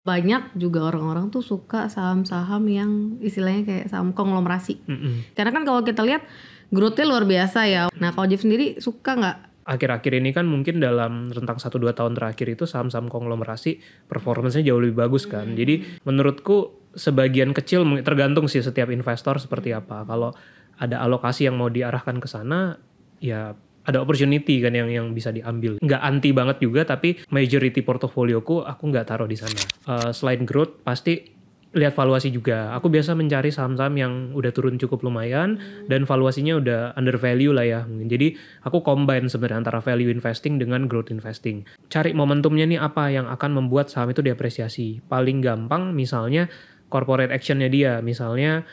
banyak juga orang-orang tuh suka saham-saham yang istilahnya kayak saham konglomerasi. Karena kan kalau kita lihat growth-nya luar biasa ya. Nah kalau Jeff sendiri suka nggak? Akhir-akhir ini kan mungkin dalam rentang 1-2 tahun terakhir itu saham-saham konglomerasi performance-nya jauh lebih bagus kan. Jadi menurutku sebagian kecil, tergantung sih setiap investor seperti apa. Kalau ada alokasi yang mau diarahkan ke sana, ya ada opportunity kan yang bisa diambil. Nggak anti banget juga, tapi majority portofolioku aku nggak taruh di sana. Selain growth, pasti lihat valuasi juga. Aku biasa mencari saham-saham yang udah turun cukup lumayan dan valuasinya udah under value lah ya. Jadi aku combine sebenarnya antara value investing dengan growth investing. Cari momentumnya nih apa yang akan membuat saham itu diapresiasi. Paling gampang misalnya corporate actionnya dia, misalnya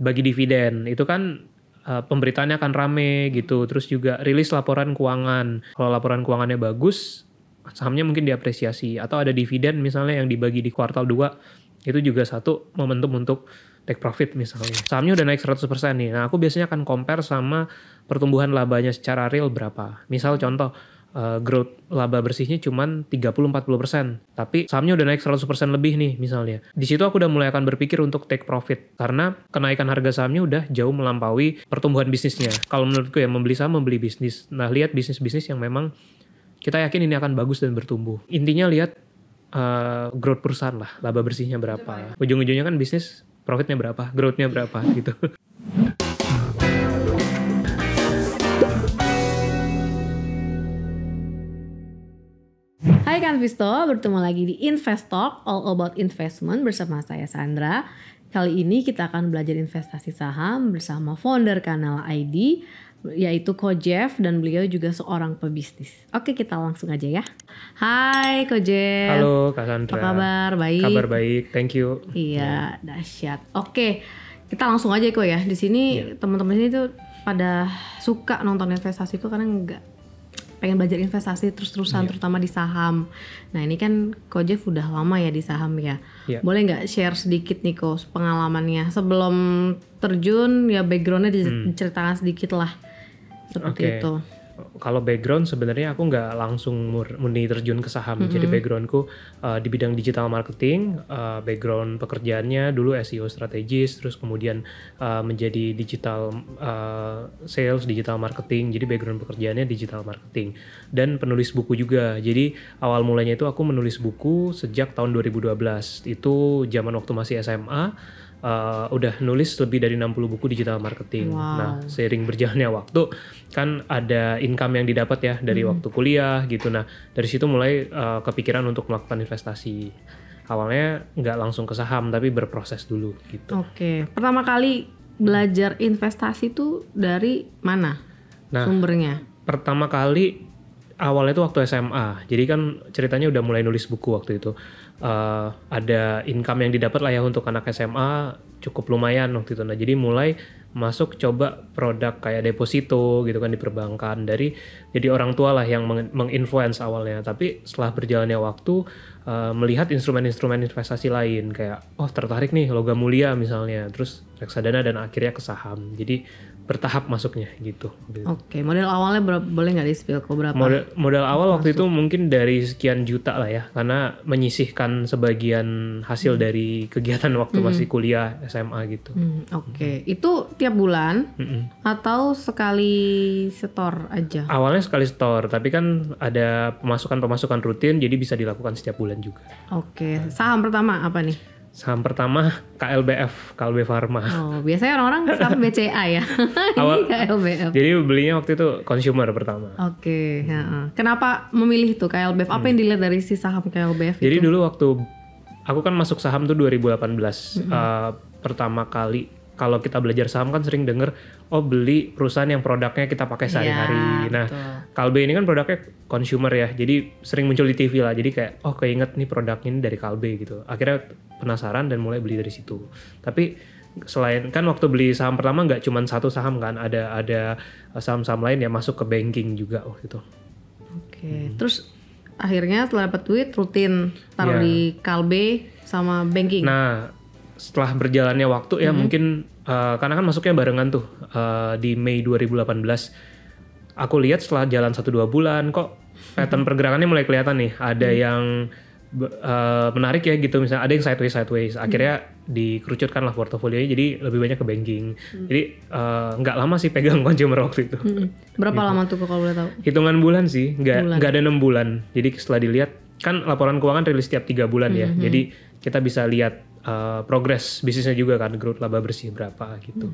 bagi dividen. Itu kan pemberitaannya akan rame gitu. Terus juga rilis laporan keuangan. Kalau laporan keuangannya bagus, sahamnya mungkin diapresiasi. Atau ada dividen misalnya yang dibagi di kuartal 2, itu juga satu momentum untuk take profit misalnya. Sahamnya udah naik 100% nih. Nah, aku biasanya akan compare sama pertumbuhan labanya secara real berapa. Misal contoh, growth laba bersihnya cuman 30-40%. Tapi sahamnya udah naik 100% lebih nih misalnya. Di situ aku udah mulai akan berpikir untuk take profit. Karena kenaikan harga sahamnya udah jauh melampaui pertumbuhan bisnisnya. Kalau menurutku ya, membeli saham, membeli bisnis. Nah, lihat bisnis-bisnis yang memang kita yakin ini akan bagus dan bertumbuh. Intinya lihat growth perusahaan lah, laba bersihnya berapa. Ujung-ujungnya kan bisnis, profitnya berapa, growth-nya berapa gitu. Hai Kak Visto, bertemu lagi di Invest Talk, all about investment bersama saya Sandra. Kali ini kita akan belajar investasi saham bersama founder kanal ID, yaitu Ko Jeff, dan beliau juga seorang pebisnis. Oke, kita langsung aja ya. Hai Ko Jeff. Halo Kak Sandra. Apa kabar? Baik. Kabar baik, thank you. Iya, dahsyat. Oke, kita langsung aja Ko ya. Di sini teman-teman sini tuh pada suka nonton investasi tuh karena pengen belajar investasi terus-terusan, terutama di saham. Nah ini kan Ko Jeff udah lama ya di saham ya. Boleh nggak share sedikit nih Ko pengalamannya sebelum terjun ya, backgroundnya diceritakan sedikit lah seperti itu. Kalau background sebenarnya aku nggak langsung murni terjun ke saham. Jadi backgroundku di bidang digital marketing, background pekerjaannya dulu SEO strategis, terus kemudian menjadi digital sales, digital marketing. Jadi background pekerjaannya digital marketing dan penulis buku juga. Jadi awal mulanya itu aku menulis buku sejak tahun 2012. Itu zaman waktu masih SMA. Udah nulis lebih dari 60 buku digital marketing. Wow. Nah, seiring berjalannya waktu kan ada income yang didapat ya dari waktu kuliah gitu. Nah, dari situ mulai kepikiran untuk melakukan investasi. Awalnya nggak langsung ke saham tapi berproses dulu gitu. Oke, pertama kali belajar investasi tuh dari mana sumbernya? Pertama kali awalnya itu waktu SMA. Jadi kan ceritanya udah mulai nulis buku waktu itu. Ada income yang didapat lah ya untuk anak SMA, cukup lumayan waktu itu. Nah jadi mulai masuk coba produk kayak deposito gitu kan di perbankan. Jadi orang tua lah yang menginfluence awalnya. Tapi setelah berjalannya waktu, melihat instrumen-instrumen investasi lain kayak tertarik nih logam mulia misalnya, terus reksadana dan akhirnya ke saham. Jadi bertahap masuknya gitu. Oke, modal awalnya boleh nggak di-spill Ko berapa? Modal awal waktu itu mungkin dari sekian juta lah ya, karena menyisihkan sebagian hasil dari kegiatan waktu masih kuliah SMA gitu. Oke. Itu tiap bulan atau sekali setor aja? Awalnya sekali setor, tapi kan ada pemasukan rutin, jadi bisa dilakukan setiap bulan juga. Oke. Saham pertama apa nih? Saham pertama KLBF, KLB Pharma. Oh, biasanya orang-orang saham BCA ya. Ini KLBF. Jadi belinya waktu itu consumer pertama. Oke. Kenapa memilih tuh KLBF? Apa yang dilihat dari si saham KLBF itu? Jadi dulu waktu aku kan masuk saham tuh 2018. Pertama kali kalau kita belajar saham kan sering denger, beli perusahaan yang produknya kita pakai sehari-hari. Nah, Kalbe ini kan produknya consumer ya, jadi sering muncul di TV lah. Jadi kayak, keinget nih produknya ini dari Kalbe gitu. Akhirnya penasaran dan mulai beli dari situ. Tapi selain kan waktu beli saham pertama nggak cuma satu saham kan, ada saham-saham lain yang masuk ke banking juga waktu itu. Oke. Terus akhirnya setelah dapat duit rutin taruh di Kalbe sama banking. Nah, setelah berjalannya waktu ya mungkin karena kan masuknya barengan tuh di Mei 2018. Aku lihat setelah jalan 1-2 bulan kok pattern pergerakannya mulai kelihatan nih. Ada yang menarik ya gitu, misalnya ada yang sideways akhirnya dikerucutkan lah portofolionya jadi lebih banyak ke banking. Jadi nggak lama sih pegang consumer waktu itu. Berapa lama tuh kalau boleh tahu? Hitungan bulan sih, nggak ada 6 bulan. Jadi setelah dilihat kan laporan keuangan rilis setiap 3 bulan ya, jadi kita bisa lihat progres bisnisnya juga kan, growth laba bersih berapa gitu.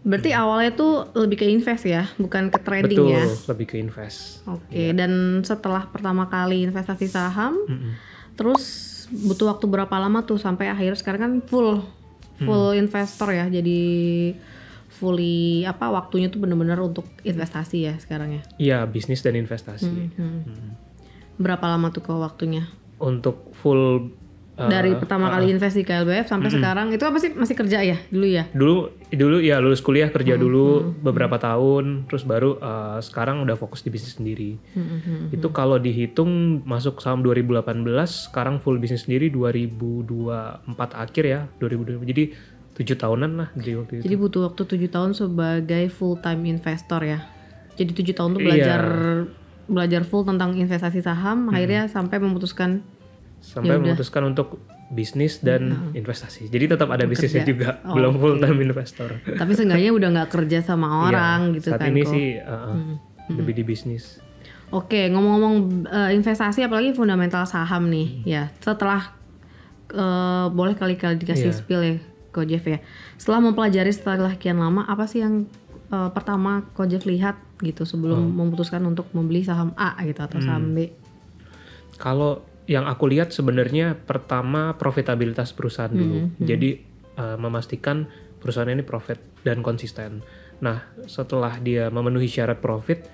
Berarti awalnya tuh lebih ke invest ya, bukan ke trading. Betul, ya? lebih ke invest. Oke, dan setelah pertama kali investasi saham, terus butuh waktu berapa lama tuh sampai akhir sekarang kan full investor ya, jadi fully waktunya tuh bener-bener untuk investasi ya sekarang ya? Iya, bisnis dan investasi. Berapa lama tuh waktunya? Untuk full dari pertama kali invest di KLBF sampai sekarang itu apa sih, masih kerja ya dulu ya? Dulu ya lulus kuliah kerja dulu beberapa tahun, terus baru sekarang udah fokus di bisnis sendiri. Itu kalau dihitung masuk saham 2018, sekarang full bisnis sendiri 2024 akhir ya, 2020. Jadi 7 tahunan lah di waktu itu. Jadi butuh waktu 7 tahun sebagai full time investor ya. Jadi 7 tahun tuh belajar full tentang investasi saham, akhirnya sampai memutuskan untuk bisnis dan investasi. Jadi tetap ada bisnisnya juga, belum full time investor. Tapi seenggaknya udah nggak kerja sama orang gitu saat kan. Saat ini sih lebih di bisnis. Oke, ngomong-ngomong investasi apalagi fundamental saham nih ya. Setelah boleh kali-kali dikasih spill ya Ko Jeff ya. Setelah mempelajari setelah kian lama, apa sih yang pertama Ko Jeff lihat gitu sebelum memutuskan untuk membeli saham A gitu atau saham B? Kalau yang aku lihat sebenarnya pertama profitabilitas perusahaan dulu. Jadi memastikan perusahaan ini profit dan konsisten. Nah, setelah dia memenuhi syarat profit,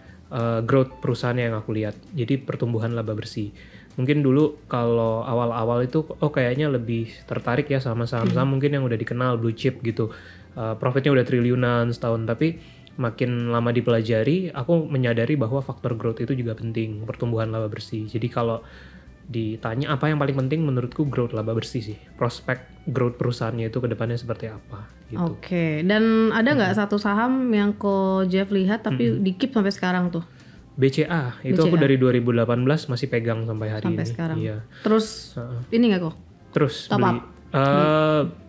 growth perusahaannya yang aku lihat. Jadi pertumbuhan laba bersih. Mungkin dulu kalau awal-awal itu kayaknya lebih tertarik ya sama saham-saham mungkin yang udah dikenal blue chip gitu. Profitnya udah triliunan setahun, tapi makin lama dipelajari, aku menyadari bahwa faktor growth itu juga penting, pertumbuhan laba bersih. Jadi kalau ditanya apa yang paling penting, menurutku growth laba bersih sih. Prospek growth perusahaannya itu ke depannya seperti apa gitu. Oke, dan ada nggak satu saham yang Ko Jeff lihat tapi di keep sampai sekarang tuh? BCA, itu aku dari 2018 masih pegang sampai hari sampai ini. Sekarang. Iya. Terus ini nggak kok? Terus top beli. up?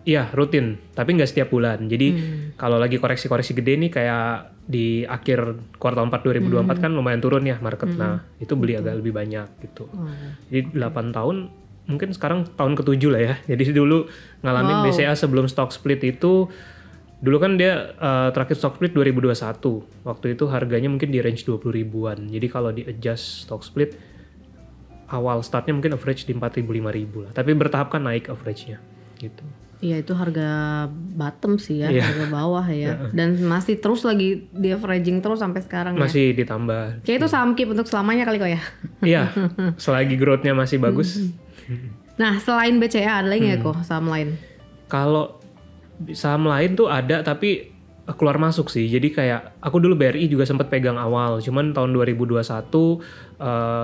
Iya rutin, tapi nggak setiap bulan. Jadi kalau lagi koreksi-koreksi gede nih kayak di akhir kuartal 4 2024 kan lumayan turun ya market. Nah itu beli agak lebih banyak gitu. Jadi 8 tahun, mungkin sekarang tahun ke-7 lah ya. Jadi dulu ngalamin BCA sebelum stock split itu, dulu kan dia terakhir stock split 2021. Waktu itu harganya mungkin di range 20 ribuan. Jadi kalau di adjust stock split, awal startnya mungkin average di 4.000-5.000 lah. Tapi bertahap kan naik average-nya gitu. Iya itu harga bottom sih ya, harga bawah ya. Dan masih terus lagi di averaging terus sampai sekarang masih ditambah. Kayak itu saham keep untuk selamanya kali kok ya? Iya, selagi growth-nya masih bagus. Nah selain BCA ada lagi nggak kok saham lain? Kalau saham lain tuh ada tapi keluar masuk sih. Jadi kayak aku dulu BRI juga sempat pegang awal. Cuman tahun 2021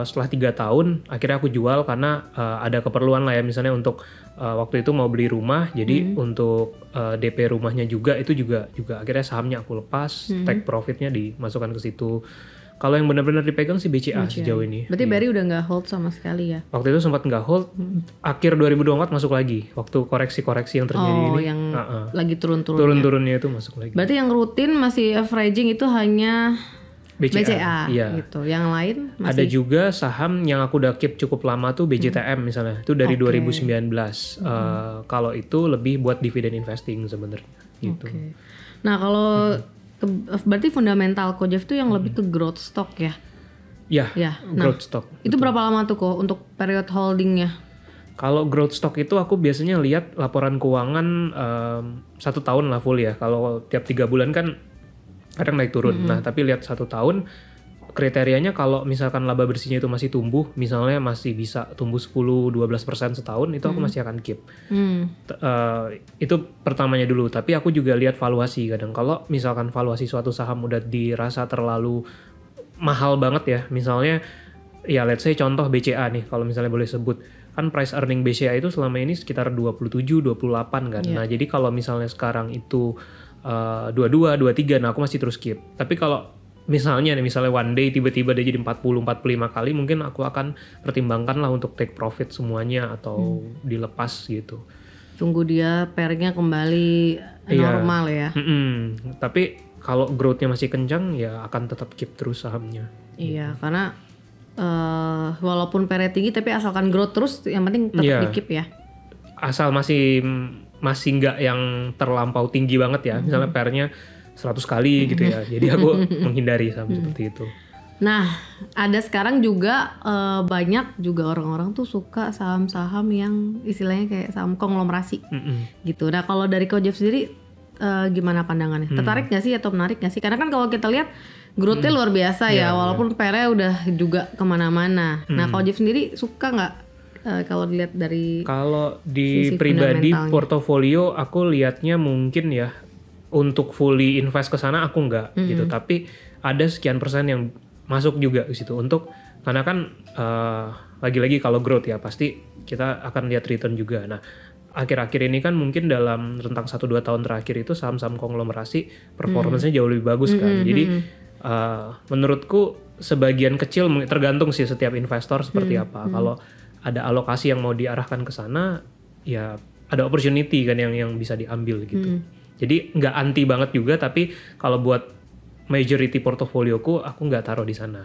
setelah 3 tahun akhirnya aku jual karena ada keperluan lah ya. Misalnya untuk waktu itu mau beli rumah. Jadi untuk DP rumahnya juga itu juga akhirnya sahamnya aku lepas. Take profitnya dimasukkan ke situ. Kalau yang benar-benar dipegang sih BCA sejauh ini. Berarti BRI udah nggak hold sama sekali ya? Waktu itu sempat nggak hold, akhir 2024 masuk lagi. Waktu koreksi-koreksi yang terjadi ini. Yang lagi turun-turunnya. Turun-turunnya itu masuk lagi. Berarti yang rutin masih averaging itu hanya BCA iya. gitu. Yang lain masih? Ada juga saham yang aku udah keep cukup lama tuh BJTM misalnya. Itu dari 2019. Kalau itu lebih buat dividen investing sebenarnya gitu. Nah kalau berarti fundamental Ko Jeff tuh yang lebih ke growth stock ya? Ya, growth stock. Itu berapa lama tuh kok untuk period holdingnya? Kalau growth stock itu aku biasanya lihat laporan keuangan 1 tahun lah full ya. Kalau tiap 3 bulan kan kadang naik turun. Nah tapi lihat 1 tahun, kriterianya kalau misalkan laba bersihnya itu masih tumbuh, misalnya masih bisa tumbuh 10-12% setahun, itu aku masih akan keep. Itu pertamanya dulu. Tapi aku juga lihat valuasi kadang. Kalau misalkan valuasi suatu saham udah dirasa terlalu mahal banget ya, misalnya ya let's say contoh BCA nih, kalau misalnya boleh sebut, kan price earning BCA itu selama ini sekitar 27-28 kan. Nah jadi kalau misalnya sekarang itu 22, 23, nah aku masih terus keep. Tapi kalau misalnya one day tiba-tiba dia jadi 40-45 kali, mungkin aku akan pertimbangkan lah untuk take profit semuanya atau dilepas gitu. Tunggu dia pairnya kembali normal ya. Tapi kalau growth-nya masih kencang ya akan tetap keep terus sahamnya. Iya, karena walaupun pairnya tinggi tapi asalkan growth terus yang penting tetap di keep ya. Asal masih nggak yang terlampau tinggi banget ya. Misalnya pairnya 100 kali gitu ya. Jadi aku menghindari saham seperti itu. Nah, ada sekarang juga banyak juga orang-orang tuh suka saham-saham yang istilahnya kayak saham konglomerasi gitu. Nah, kalau dari Ko Jeff sendiri gimana pandangannya? Tertarik nggak sih atau menarik nggak sih? Karena kan kalau kita lihat growth-nya luar biasa ya, walaupun pairnya udah juga kemana-mana. Nah, Ko Jeff sendiri suka nggak kalau dilihat dari kalau di pribadi portofolio aku lihatnya mungkin ya untuk fully invest ke sana aku nggak gitu, tapi ada sekian persen yang masuk juga ke situ karena kan lagi-lagi kalau growth ya pasti kita akan lihat return juga. Nah, akhir-akhir ini kan mungkin dalam rentang 1-2 tahun terakhir itu saham-saham konglomerasi performance-nya jauh lebih bagus kan. Jadi menurutku sebagian kecil, tergantung sih setiap investor seperti apa. Kalau ada alokasi yang mau diarahkan ke sana, ya ada opportunity kan yang bisa diambil gitu. Jadi nggak anti banget juga, tapi kalau buat majority portofolioku aku nggak taruh di sana.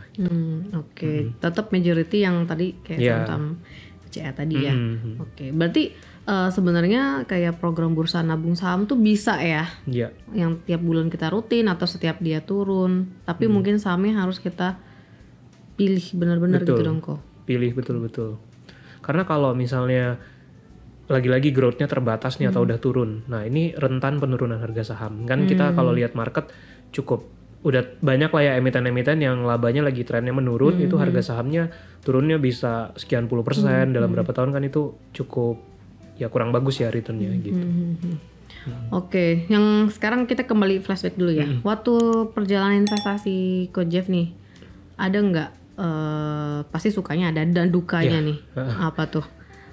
Oke. Tetap majority yang tadi kayak saham BCA tadi ya. Oke. Berarti sebenarnya kayak program bursa nabung saham tuh bisa ya? Iya. Yang tiap bulan kita rutin atau setiap dia turun. Tapi mungkin sahamnya harus kita pilih benar-benar gitu dong kok. Pilih betul-betul. Karena kalau misalnya lagi-lagi growth-nya terbatas nih atau udah turun. Nah, ini rentan penurunan harga saham. Kan kita kalau lihat market cukup udah banyak lah ya emiten-emiten yang labanya lagi trennya menurun, itu harga sahamnya turunnya bisa sekian puluh persen dalam berapa tahun, kan itu cukup ya kurang bagus ya returnnya gitu. Oke, yang sekarang kita kembali flashback dulu ya. Waktu perjalanan investasi Ko Jeff nih, ada nggak pasti sukanya ada dan dukanya nih? Apa tuh?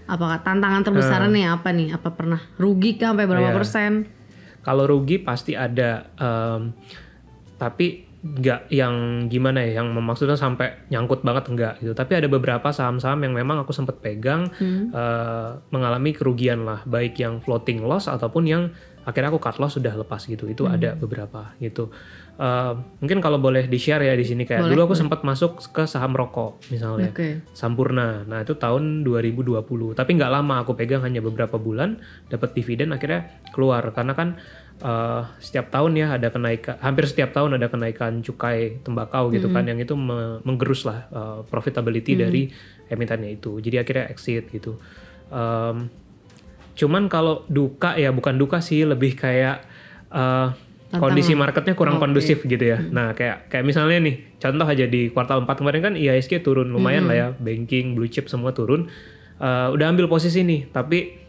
Apakah tantangan terbesarnya apa nih? Apa pernah rugi kah sampai berapa persen? Kalau rugi pasti ada, tapi nggak yang gimana ya, yang maksudnya sampai nyangkut banget enggak gitu. Tapi ada beberapa saham-saham yang memang aku sempat pegang mengalami kerugian lah, baik yang floating loss ataupun yang akhirnya aku cut loss sudah lepas gitu. Itu ada beberapa gitu. Mungkin kalau boleh di-share ya di sini, kayak dulu aku sempat masuk ke saham rokok misalnya, Sampurna. Nah, itu tahun 2020. Tapi nggak lama, aku pegang hanya beberapa bulan, dapat dividen akhirnya keluar karena kan setiap tahun ya ada kenaikan, hampir setiap tahun ada kenaikan cukai tembakau gitu kan, yang itu menggerus lah profitability dari emitennya itu. Jadi akhirnya exit gitu. Cuman kalau duka ya bukan duka sih, lebih kayak kondisi marketnya kurang kondusif gitu ya. Nah, kayak misalnya nih, contoh aja di kuartal 4 kemarin kan IHSG turun lumayan lah ya, banking, blue chip semua turun. Udah ambil posisi nih, tapi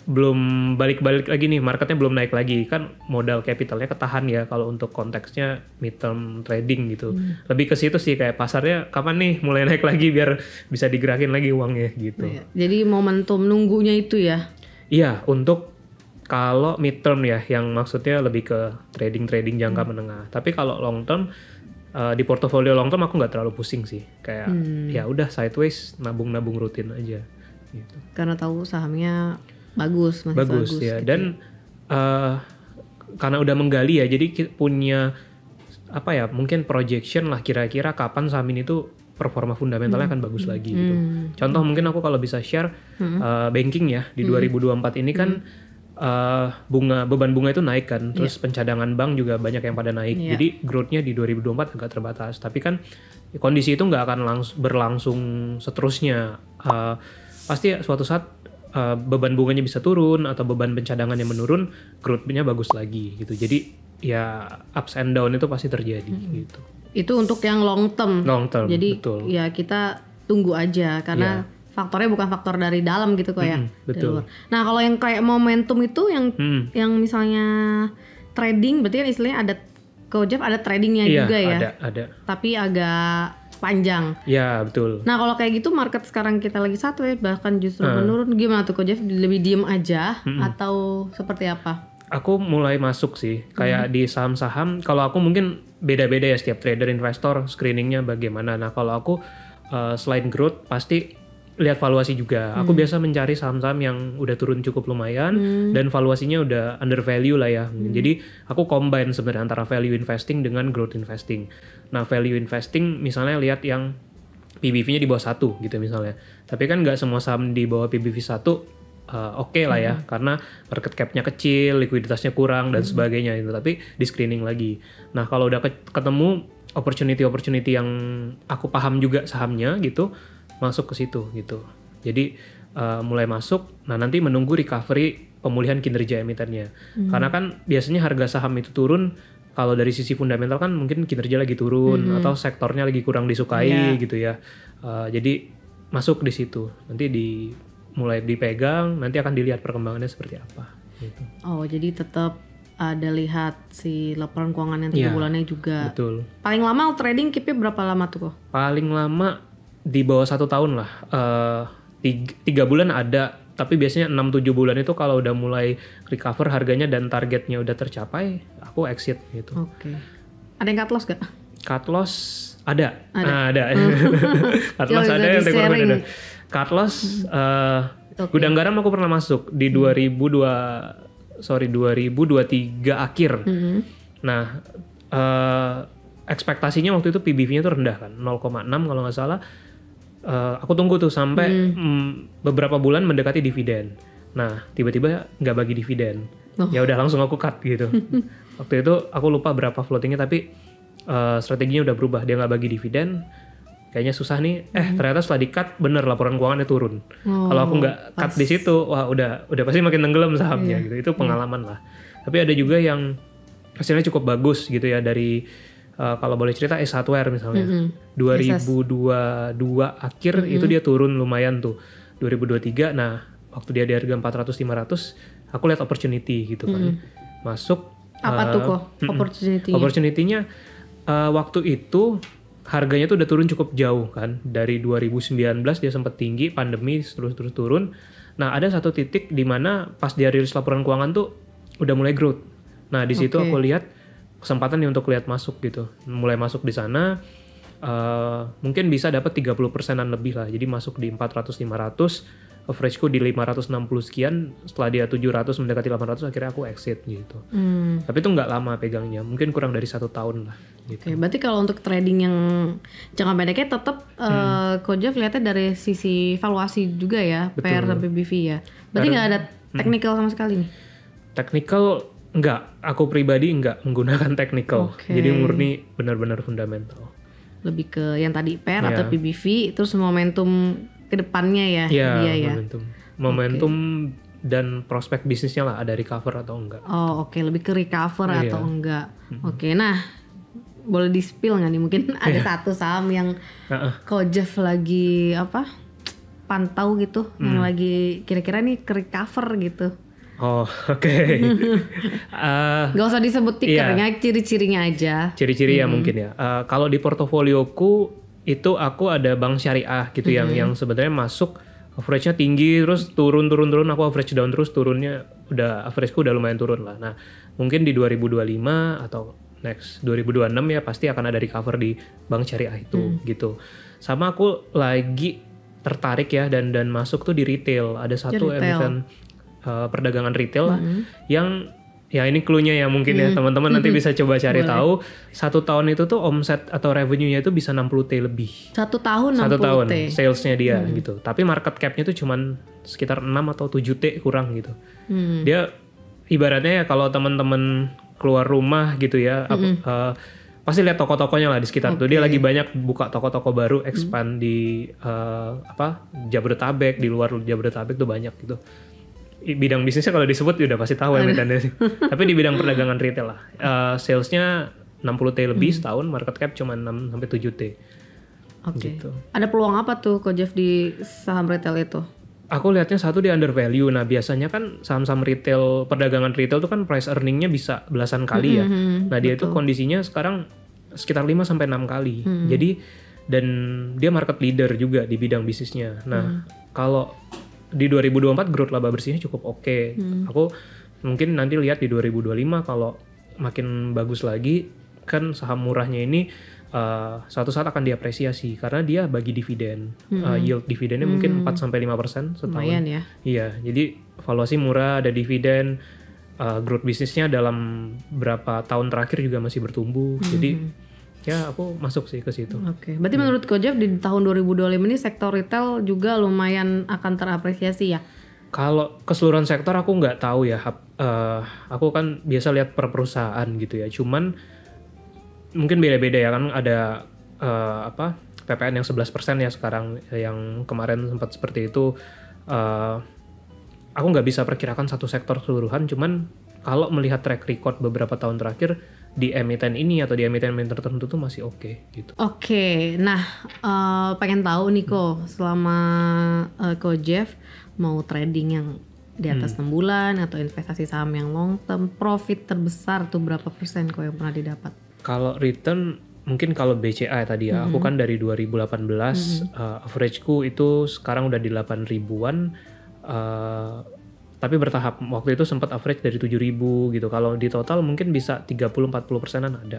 belum balik-balik lagi nih, marketnya belum naik lagi, kan modal capitalnya ketahan ya kalau untuk konteksnya midterm trading gitu. Lebih ke situ sih, kayak pasarnya kapan nih mulai naik lagi biar bisa digerakin lagi uangnya gitu. Jadi momentum nunggunya itu ya? Iya, untuk kalau midterm ya, yang maksudnya lebih ke trading jangka menengah. Tapi kalau long term, di portofolio long term aku nggak terlalu pusing sih, kayak ya udah sideways, nabung rutin aja gitu. Karena tahu sahamnya bagus ya gitu. Dan karena udah menggali ya, jadi punya apa ya, mungkin projection lah kira-kira kapan saham ini tuh performa fundamentalnya akan bagus lagi gitu. Contoh mungkin aku kalau bisa share banking ya, di 2024 ini kan beban bunga itu naik kan, terus pencadangan bank juga banyak yang pada naik. Jadi growth-nya di 2024 agak terbatas. Tapi kan kondisi itu nggak akan berlangsung seterusnya. Pasti suatu saat beban bunganya bisa turun atau beban pencadangannya menurun, growth-nya bagus lagi gitu. Jadi ya ups and down itu pasti terjadi gitu. Itu untuk yang long term. Jadi betul. Ya kita tunggu aja karena faktornya bukan faktor dari dalam gitu kok ya. Betul. Nah, kalau yang kayak momentum itu yang misalnya trading, berarti kan istilahnya ada Ko Jeff ada tradingnya juga ya. Ada. Tapi agak panjang. Ya, betul. Nah, kalau kayak gitu market sekarang kita lagi sideways bahkan justru menurun, gimana tuh Ko Jeff? Lebih diem aja atau seperti apa? Aku mulai masuk sih kayak di saham-saham. Kalau aku mungkin beda-beda ya setiap trader investor screeningnya bagaimana. Nah kalau aku selain growth pasti lihat valuasi juga. Aku biasa mencari saham-saham yang udah turun cukup lumayan dan valuasinya udah under value lah ya. Jadi aku combine sebenarnya antara value investing dengan growth investing. Nah value investing misalnya lihat yang PBV-nya di bawah 1 gitu misalnya. Tapi kan nggak semua saham di bawah PBV 1 oke lah ya, karena market cap-nya kecil, likuiditasnya kurang dan sebagainya itu. Tapi di screening lagi. Nah kalau udah ketemu opportunity yang aku paham juga sahamnya gitu, masuk ke situ gitu. Jadi mulai masuk, nah nanti menunggu recovery pemulihan kinerja emitennya. Karena kan biasanya harga saham itu turun kalau dari sisi fundamental kan mungkin kinerja lagi turun atau sektornya lagi kurang disukai gitu ya. Jadi masuk di situ. Nanti mulai dipegang, nanti akan dilihat perkembangannya seperti apa gitu. Oh, jadi tetap ada lihat si laporan keuangan yang 3 bulannya juga. Betul. Paling lama trading keep-nya berapa lama tuh kok? Paling lama di bawah 1 tahun lah. 3 bulan ada, tapi biasanya 6-7 bulan itu kalau udah mulai recover harganya dan targetnya udah tercapai, aku exit gitu. Oke. Ada yang cut loss gak? Cut loss ada. Ada. Cut loss ada, yang take profit ada. Cut loss gudang garam aku pernah masuk di 2023 akhir. Nah, ekspektasinya waktu itu PBV-nya tuh rendah kan, 0,6 kalau nggak salah. Aku tunggu tuh sampai beberapa bulan mendekati dividen. Nah, tiba-tiba nggak bagi dividen. Ya udah langsung aku cut gitu. Waktu itu aku lupa berapa floatingnya, tapi strateginya udah berubah. Dia nggak bagi dividen. Kayaknya susah nih. Ternyata setelah di-cut bener laporan keuangannya turun. Kalau aku nggak cut di situ, wah udah pasti makin tenggelam sahamnya gitu. Itu pengalaman lah. Tapi ada juga yang hasilnya cukup bagus gitu ya dari kalau boleh cerita Ace Hardware misalnya. 2022 akhir itu dia turun lumayan tuh. 2023 nah waktu dia di harga 400-500 aku lihat opportunity gitu kan. Masuk. Apa tuh kok opportunity-nya? Opportunity-nya waktu itu harganya tuh udah turun cukup jauh kan. Dari 2019 dia sempat tinggi, pandemi terus turun. Nah ada satu titik di mana pas dia rilis laporan keuangan tuh udah mulai growth. Nah di situ aku lihat kesempatan nih untuk lihat masuk gitu. Mulai masuk di sana mungkin bisa dapat 30%-an lebih lah. Jadi masuk di 400-500, average-ku di 560 sekian, setelah dia 700 mendekati 800 akhirnya aku exit gitu. Tapi itu nggak lama pegangnya, mungkin kurang dari 1 tahun lah gitu. Oke, berarti kalau untuk trading yang jangka pendeknya tetap Ko Jeff lihatnya dari sisi valuasi juga ya, PER dan PBV ya. Berarti nggak ada technical sama sekali nih? Technical enggak, aku pribadi enggak menggunakan technical. Jadi murni benar-benar fundamental. Lebih ke yang tadi PER atau PBV, terus momentum ke depannya ya dia ya. Momentum dan prospek bisnisnya lah, ada recover atau enggak. Oh oke, lebih ke recover atau enggak. Oke, nah boleh di-spill nggak nih? Mungkin ada satu saham yang Ko Jeff lagi pantau gitu, yang lagi kira-kira nih ke recover gitu. Oh oke. Gak usah disebut tickernya, ciri-cirinya aja. Ciri-ciri ya mungkin ya. Kalau di portofolioku itu aku ada bank syariah gitu yang sebenarnya masuk average-nya tinggi terus turun aku average down terus turunnya udah average-ku udah lumayan turun lah. Nah, mungkin di 2025 atau next 2026 ya pasti akan ada recover di bank syariah itu gitu. Sama aku lagi tertarik ya dan masuk tuh di retail. Ada satu emiten perdagangan retail lah yang ya ini clue-nya ya mungkin ya teman-teman nanti bisa coba cari tahu. 1 tahun itu tuh omset atau revenue-nya itu bisa 60T lebih. 1 tahun 60T. 1 tahun sales-nya dia gitu. Tapi market cap-nya tuh cuman sekitar 6 atau 7T kurang gitu. Dia ibaratnya ya kalau teman-teman keluar rumah gitu ya pasti lihat toko-tokonya lah di sekitar tuh. Dia lagi banyak buka toko-toko baru expand di Jabodetabek, di luar Jabodetabek tuh banyak gitu. Bidang bisnisnya kalau disebut udah pasti tahu emitennya sih. Tapi di bidang perdagangan retail lah. Salesnya 60T lebih setahun, market cap cuma 6-7T. Gitu. Ada peluang apa tuh Ko Jeff di saham retail itu? Aku lihatnya satu di under value. Nah biasanya kan saham-saham retail, perdagangan retail tuh kan price earningnya bisa belasan kali ya. Nah dia itu kondisinya sekarang sekitar 5-6 kali. Jadi dan dia market leader juga di bidang bisnisnya. Nah kalau di 2024 growth laba bersihnya cukup oke. Aku mungkin nanti lihat di 2025 kalau makin bagus lagi kan saham murahnya ini suatu saat akan diapresiasi karena dia bagi dividen. Yield dividennya mungkin 4-5% setahun. Lumayan ya. Iya, jadi valuasi murah, ada dividen, growth bisnisnya dalam berapa tahun terakhir juga masih bertumbuh. Jadi ya aku masuk sih ke situ. Oke. Berarti menurut Ko Jeff di tahun 2025 ini sektor retail juga lumayan akan terapresiasi ya? Kalau keseluruhan sektor aku nggak tahu ya. Aku kan biasa lihat per perusahaan gitu ya. Cuman mungkin beda-beda ya kan, ada PPN yang 11% ya sekarang, yang kemarin sempat seperti itu. Aku nggak bisa perkirakan satu sektor keseluruhan, cuman kalau melihat track record beberapa tahun terakhir di emiten ini atau di emiten-emiten tertentu tuh masih oke gitu. Oke, nah pengen tahu nih Ko, selama Ko Jeff mau trading yang di atas 6 bulan atau investasi saham yang long term, profit terbesar tuh berapa persen Ko yang pernah didapat? Kalau return mungkin kalau BCA tadi ya, aku kan dari 2018 average-ku itu sekarang udah di 8 ribuan, tapi bertahap. Waktu itu sempat average dari 7.000 gitu. Kalau di total mungkin bisa 30-40%an ada.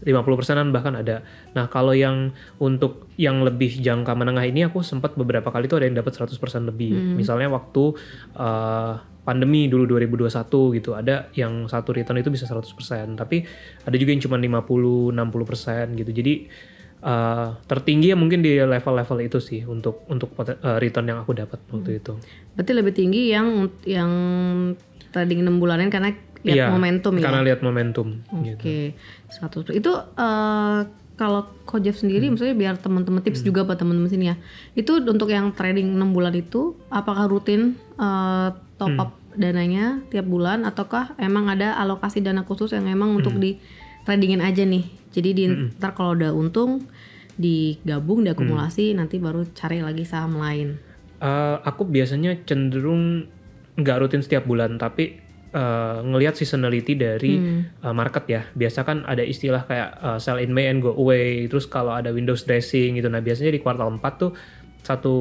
50%an bahkan ada. Nah, kalau yang untuk yang lebih jangka menengah ini aku sempat beberapa kali tuh ada yang dapat 100% lebih. Misalnya waktu pandemi dulu 2021 gitu, ada yang satu return itu bisa 100%, tapi ada juga yang cuma 50-60% gitu. Jadi tertinggi ya mungkin di level-level itu sih untuk return yang aku dapat waktu itu. Berarti lebih tinggi yang trading 6 bulanan karena lihat momentum ya? Karena lihat momentum. Oke, 100%. Itu kalau Ko Jeff sendiri, maksudnya biar teman-teman tips juga buat teman-teman sini ya. Itu untuk yang trading 6 bulan itu, apakah rutin top up dananya tiap bulan, ataukah emang ada alokasi dana khusus yang emang untuk di tradingin aja nih? Jadi ntar kalau udah untung digabung, diakumulasi, nanti baru cari lagi saham lain. Aku biasanya cenderung nggak rutin setiap bulan, tapi ngelihat seasonality dari market ya. Biasa kan ada istilah kayak sell in May and go away. Terus kalau ada Windows dressing gitu. Nah, biasanya di kuartal 4 tuh satu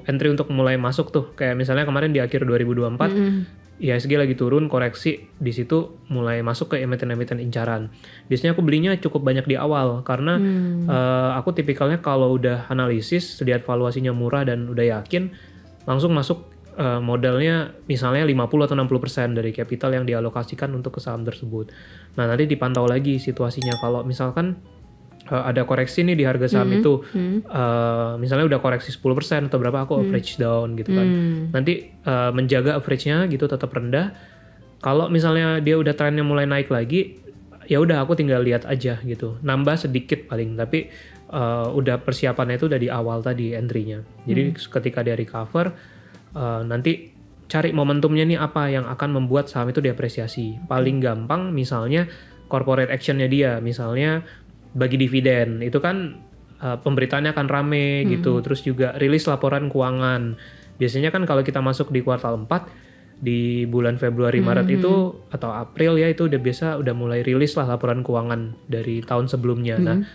entry untuk mulai masuk tuh. Kayak misalnya kemarin di akhir 2024 IHSG lagi turun, koreksi, di situ mulai masuk ke emiten-emiten incaran. Biasanya aku belinya cukup banyak di awal karena aku tipikalnya kalau udah analisis, lihat valuasinya murah dan udah yakin, langsung masuk modalnya misalnya 50 atau 60% dari capital yang dialokasikan untuk ke saham tersebut. Nah, nanti dipantau lagi situasinya. Kalau misalkan ada koreksi nih di harga saham itu, misalnya udah koreksi 10% atau berapa, aku average down gitu kan. Nanti menjaga average-nya gitu tetap rendah. Kalau misalnya dia udah trennya mulai naik lagi, ya udah aku tinggal lihat aja gitu. Nambah sedikit paling, tapi udah persiapannya itu udah di awal tadi entry-nya. Jadi ketika dia recover, nanti cari momentumnya nih apa yang akan membuat saham itu diapresiasi. Paling gampang misalnya corporate actionnya dia, misalnya bagi dividen, itu kan pemberitaannya akan rame gitu. Terus juga rilis laporan keuangan. Biasanya kan kalau kita masuk di kuartal 4, di bulan Februari Maret itu atau April ya, itu udah mulai rilis lah laporan keuangan dari tahun sebelumnya. Nah,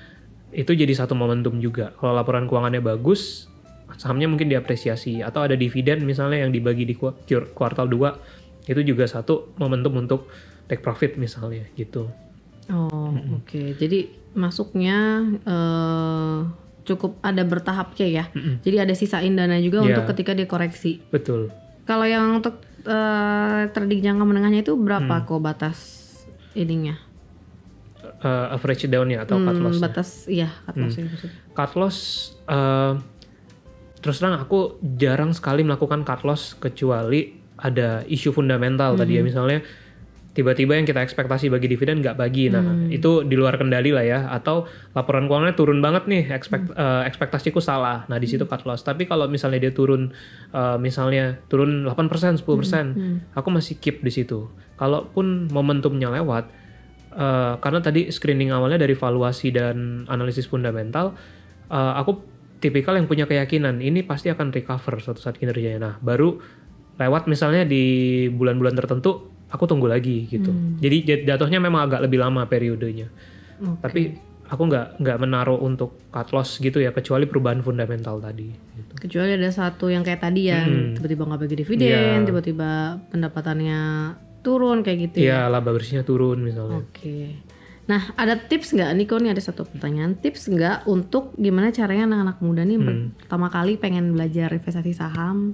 itu jadi satu momentum juga. Kalau laporan keuangannya bagus, sahamnya mungkin diapresiasi, atau ada dividen misalnya yang dibagi di kuartal 2, itu juga satu momentum untuk take profit misalnya gitu. Oke. Jadi masuknya cukup ada bertahapnya ya. Jadi ada sisain dana juga untuk ketika dia koreksi. Betul. Kalau yang untuk trading jangka menengahnya itu berapa kok batas ininya? Average down-nya atau cut loss-nya? Batas, iya, cut loss-nya. Cut loss, terus terang aku jarang sekali melakukan cut loss kecuali ada isu fundamental tadi ya, misalnya tiba-tiba yang kita ekspektasi bagi dividen nggak bagi, nah itu di luar kendali lah ya, atau laporan keuangannya turun banget nih, ekspektasiku salah, nah di situ cut loss. Tapi kalau misalnya dia turun, misalnya turun 8%, 10%, aku masih keep di situ. Kalaupun momentumnya lewat, karena tadi screening awalnya dari valuasi dan analisis fundamental, aku tipikal yang punya keyakinan ini pasti akan recover suatu saat kinerjanya. Nah, baru lewat misalnya di bulan-bulan tertentu, aku tunggu lagi gitu. Jadi jatuhnya memang agak lebih lama periodenya. Tapi aku nggak menaruh untuk cut loss gitu ya, kecuali perubahan fundamental tadi. Gitu. Kecuali ada satu yang kayak tadi ya, tiba-tiba nggak bagi dividen, tiba-tiba pendapatannya turun kayak gitu ya. Iya, laba bersihnya turun misalnya. Oke. Nah, ada tips nggak, Niko? Nih ada satu pertanyaan. Tips nggak untuk gimana caranya anak-anak muda nih pertama kali pengen belajar investasi saham,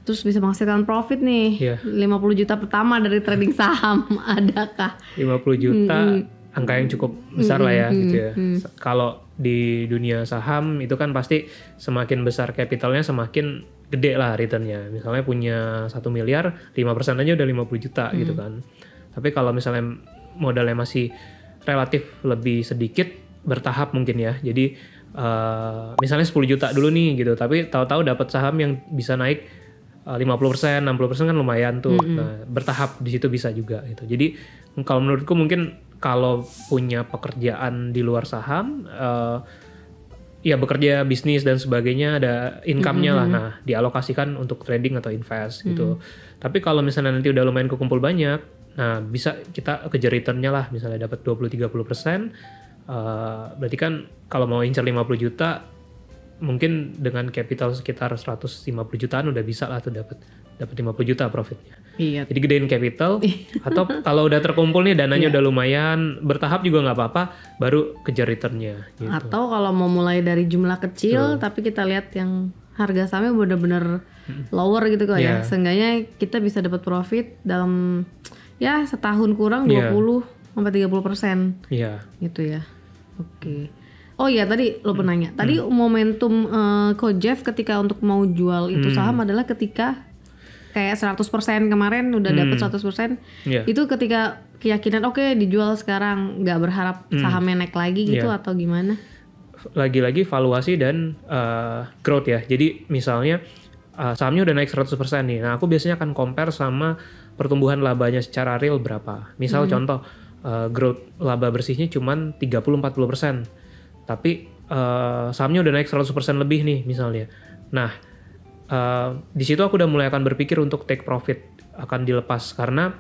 terus bisa menghasilkan profit nih, 50 juta pertama dari trading saham, adakah? 50 juta angka yang cukup besar lah ya gitu ya. Kalau di dunia saham itu kan pasti semakin besar capitalnya semakin gede lah returnnya. Misalnya punya 1 miliar, 5% aja udah 50 juta gitu kan. Tapi kalau misalnya modalnya masih relatif lebih sedikit, bertahap mungkin ya. Jadi misalnya 10 juta dulu nih gitu, tapi tahu-tahu dapat saham yang bisa naik 50%, 60% kan lumayan tuh. Nah, bertahap di situ bisa juga gitu. Jadi kalau menurutku mungkin kalau punya pekerjaan di luar saham, ya bekerja bisnis dan sebagainya ada income-nya lah. Nah, dialokasikan untuk trading atau invest gitu. Tapi kalau misalnya nanti udah lumayan kekumpul banyak, nah bisa kita kejar return-nya lah, misalnya dapat 20-30%, berarti kan kalau mau incer 50 juta, mungkin dengan capital sekitar 150 jutaan udah bisa lah tuh dapat 50 juta profitnya. Iya. Jadi gedein capital, atau kalau udah terkumpul nih dananya udah lumayan, bertahap juga nggak apa-apa, baru kejar return-nya. Gitu. Atau kalau mau mulai dari jumlah kecil, tapi kita lihat yang harga sahamnya bener-bener lower gitu kok ya. Seenggaknya kita bisa dapat profit dalam ya setahun kurang 20-30%. Iya. Gitu ya. Oke. Oh iya, tadi lo pernah nanya. Tadi momentum Coach Jeff ketika untuk mau jual itu saham adalah ketika kayak 100% kemarin udah dapat 100%. Itu ketika keyakinan oke, dijual sekarang, nggak berharap sahamnya naik lagi gitu atau gimana? Lagi-lagi valuasi dan growth ya. Jadi misalnya sahamnya udah naik 100% nih. Nah, aku biasanya akan compare sama pertumbuhan labanya secara real berapa. Misal contoh growth laba bersihnya cuman 30-40%. Tapi sahamnya udah naik 100% lebih nih misalnya. Nah, di situ aku udah mulai akan berpikir untuk take profit, akan dilepas karena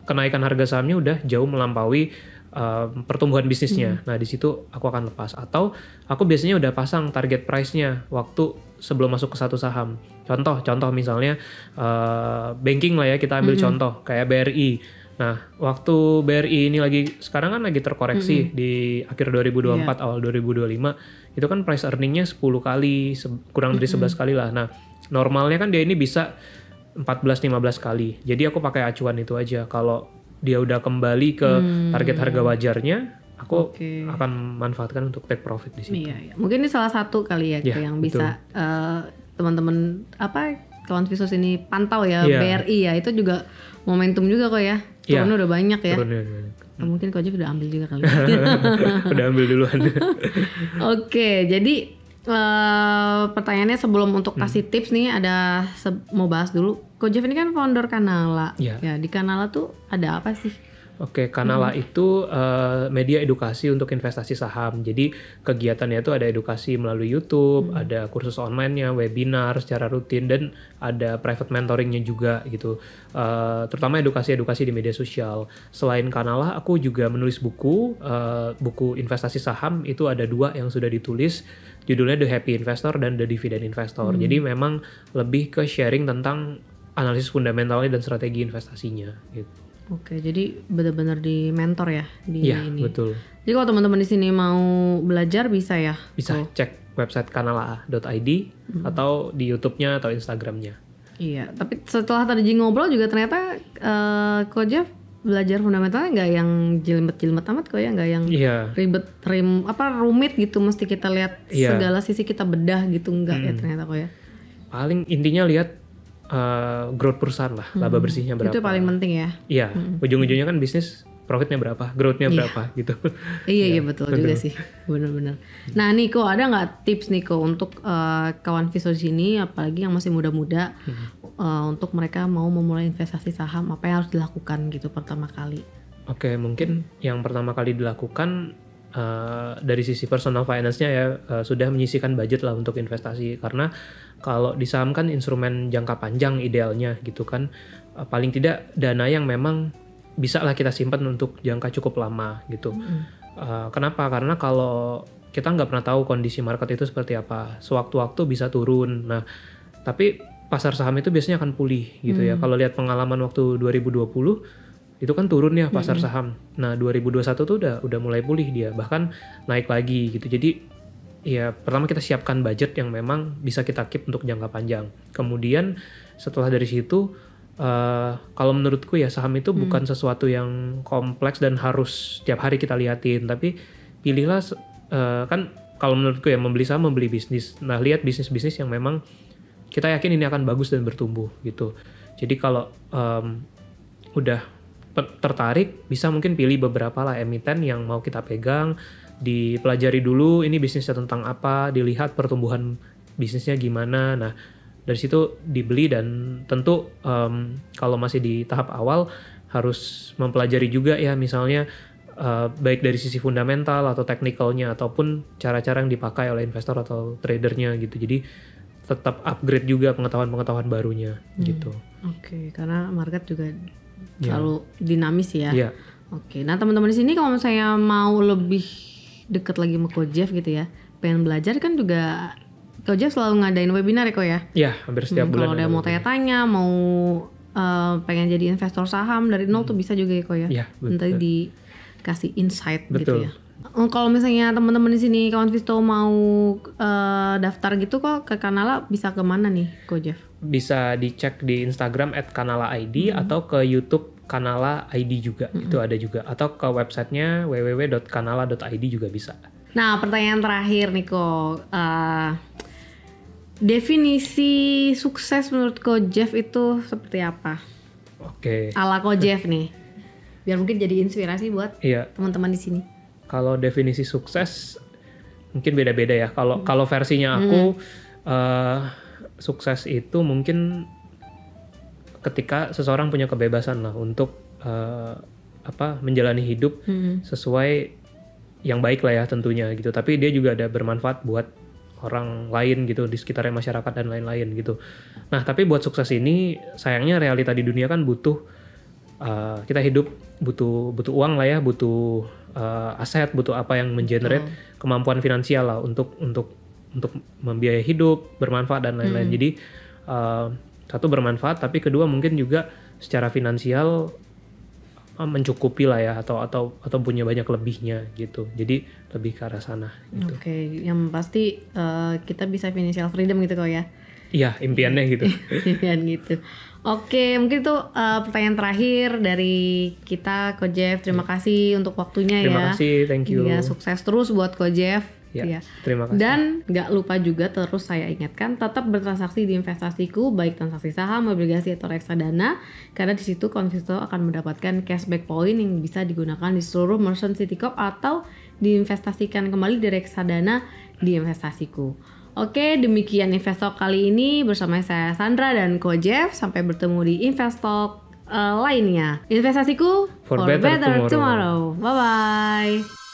kenaikan harga sahamnya udah jauh melampaui pertumbuhan bisnisnya. Nah, di situ aku akan lepas. Atau aku biasanya udah pasang target price-nya waktu sebelum masuk ke satu saham. Contoh misalnya banking lah ya, kita ambil contoh kayak BRI. Nah, waktu BRI ini sekarang kan lagi terkoreksi di akhir 2024 awal 2025, itu kan price earningnya 10 kali, kurang dari 11 kali lah. Nah, normalnya kan dia ini bisa 14-15 kali. Jadi aku pakai acuan itu aja. Kalau dia udah kembali ke target harga wajarnya, aku akan manfaatkan untuk take profit di situ. Iya. Mungkin ini salah satu kali ya yang bisa teman-teman kawan Visos ini pantau ya, BRI ya, itu juga momentum juga kok ya. Turunnya udah banyak ya. Mungkin Coach udah ambil juga kali. Udah ambil duluan. Oke, jadi pertanyaannya sebelum untuk kasih tips nih, ada mau bahas dulu. Coach Jeff ini kan founder Kanala. Ya, di Kanala tuh ada apa sih? Oke, Kanala itu media edukasi untuk investasi saham. Jadi kegiatannya itu ada edukasi melalui YouTube, ada kursus online-nya, webinar secara rutin, dan ada private mentoring-nya juga gitu. Terutama edukasi-edukasi di media sosial. Selain Kanala, aku juga menulis buku investasi saham. Itu ada 2 yang sudah ditulis. Judulnya The Happy Investor dan The Dividend Investor. Jadi memang lebih ke sharing tentang analisis fundamentalnya dan strategi investasinya gitu. Oke, jadi benar-benar di mentor ya di ini. Iya, betul. Jadi kalau teman-teman di sini mau belajar bisa ya? Bisa cek website kanala.id atau di YouTube-nya atau Instagram-nya. Iya, tapi setelah tadi ngobrol juga ternyata Coach Jeff belajar fundamentalnya nggak yang jelimet-jelimet amat kok ya, nggak yang ribet, rumit gitu. Mesti kita lihat segala sisi, kita bedah gitu, nggak ya ternyata kok ya. Paling intinya lihat growth perusahaan lah, laba bersihnya berapa. Itu paling penting ya. Iya, ujung-ujungnya kan bisnis profitnya berapa, growthnya berapa gitu. Iya betul juga sih, benar-benar. Nah Niko, ada nggak tips Niko untuk kawan Visos ini, apalagi yang masih muda-muda, untuk mereka mau memulai investasi saham, apa yang harus dilakukan gitu pertama kali? Oke, mungkin yang pertama kali dilakukan dari sisi personal finance-nya ya, sudah menyisihkan budget lah untuk investasi, karena kalau di saham kan instrumen jangka panjang idealnya gitu kan, paling tidak dana yang memang bisa lah kita simpan untuk jangka cukup lama gitu. Kenapa? Karena kalau kita nggak pernah tahu kondisi market itu seperti apa, sewaktu-waktu bisa turun. Nah, tapi pasar saham itu biasanya akan pulih gitu ya. Kalau lihat pengalaman waktu 2020, itu kan turun ya pasar saham. Nah 2021 tuh udah mulai pulih dia, bahkan naik lagi gitu. Jadi ya pertama kita siapkan budget yang memang bisa kita keep untuk jangka panjang. Kemudian setelah dari situ kalau menurutku ya saham itu bukan sesuatu yang kompleks dan harus tiap hari kita liatin, tapi pilihlah kan kalau menurutku ya membeli saham membeli bisnis. Nah lihat bisnis-bisnis yang memang kita yakin ini akan bagus dan bertumbuh gitu. Jadi kalau udah tertarik, bisa mungkin pilih beberapa lah emiten yang mau kita pegang, dipelajari dulu ini bisnisnya tentang apa, dilihat pertumbuhan bisnisnya gimana. Nah dari situ dibeli, dan tentu kalau masih di tahap awal harus mempelajari juga ya, misalnya baik dari sisi fundamental atau teknikalnya ataupun cara-cara yang dipakai oleh investor atau tradernya gitu. Jadi tetap upgrade juga pengetahuan-pengetahuan barunya gitu. Oke, karena market juga selalu dinamis ya. Oke, nah teman-teman di sini kalau misalnya mau lebih deket lagi sama Coach Jeff gitu ya, pengen belajar kan juga Coach Jeff selalu ngadain webinar ya Ko ya? Iya, hampir setiap bulan. Kalau ada mau tanya-tanya, mau pengen jadi investor saham dari nol tuh bisa juga ya Ko ya? Iya, betul. Nanti dikasih insight gitu ya. Kalau misalnya teman-teman di sini kawan Visto mau daftar gitu kok ke Kanala, bisa kemana nih Coach Jeff? Bisa dicek di Instagram @kanala_id atau ke YouTube Kanala ID juga, itu ada juga, atau ke websitenya www.kanala.id juga bisa. Nah pertanyaan terakhir nih kok, definisi sukses menurut Coach Jeff itu seperti apa? Oke. Ala Coach Jeff nih, biar mungkin jadi inspirasi buat teman-teman di sini. Kalau definisi sukses mungkin beda-beda ya. Kalau versinya aku sukses itu mungkin ketika seseorang punya kebebasan lah untuk menjalani hidup sesuai yang baik lah ya tentunya gitu. Tapi dia juga ada bermanfaat buat orang lain gitu di sekitarnya, masyarakat dan lain-lain gitu. Nah tapi buat sukses ini sayangnya realita di dunia kan butuh kita hidup butuh uang lah ya, butuh aset, butuh apa yang mengenerate kemampuan finansial lah untuk membiayai hidup, bermanfaat dan lain-lain. Jadi satu bermanfaat, tapi kedua mungkin juga secara finansial mencukupi lah ya, atau punya banyak lebihnya gitu. Jadi lebih ke arah sana gitu. Oke, yang pasti kita bisa financial freedom gitu kok ya. Iya, impiannya gitu. Impian gitu. Oke, mungkin itu pertanyaan terakhir dari kita Coach Jeff. Terima kasih untuk waktunya Terima kasih, thank you. Iya, sukses terus buat Coach Jeff. Ya, terima kasih. Dan gak lupa juga terus saya ingatkan tetap bertransaksi di investasiku, baik transaksi saham, obligasi atau reksadana, karena di situ Konvisto akan mendapatkan cashback point yang bisa digunakan di seluruh Merchant City Corp atau diinvestasikan kembali di reksadana di investasiku. Oke, demikian Investalk kali ini bersama saya Sandra dan Coach Jeff. Sampai bertemu di Investalk lainnya. Investasiku for better tomorrow. Bye bye.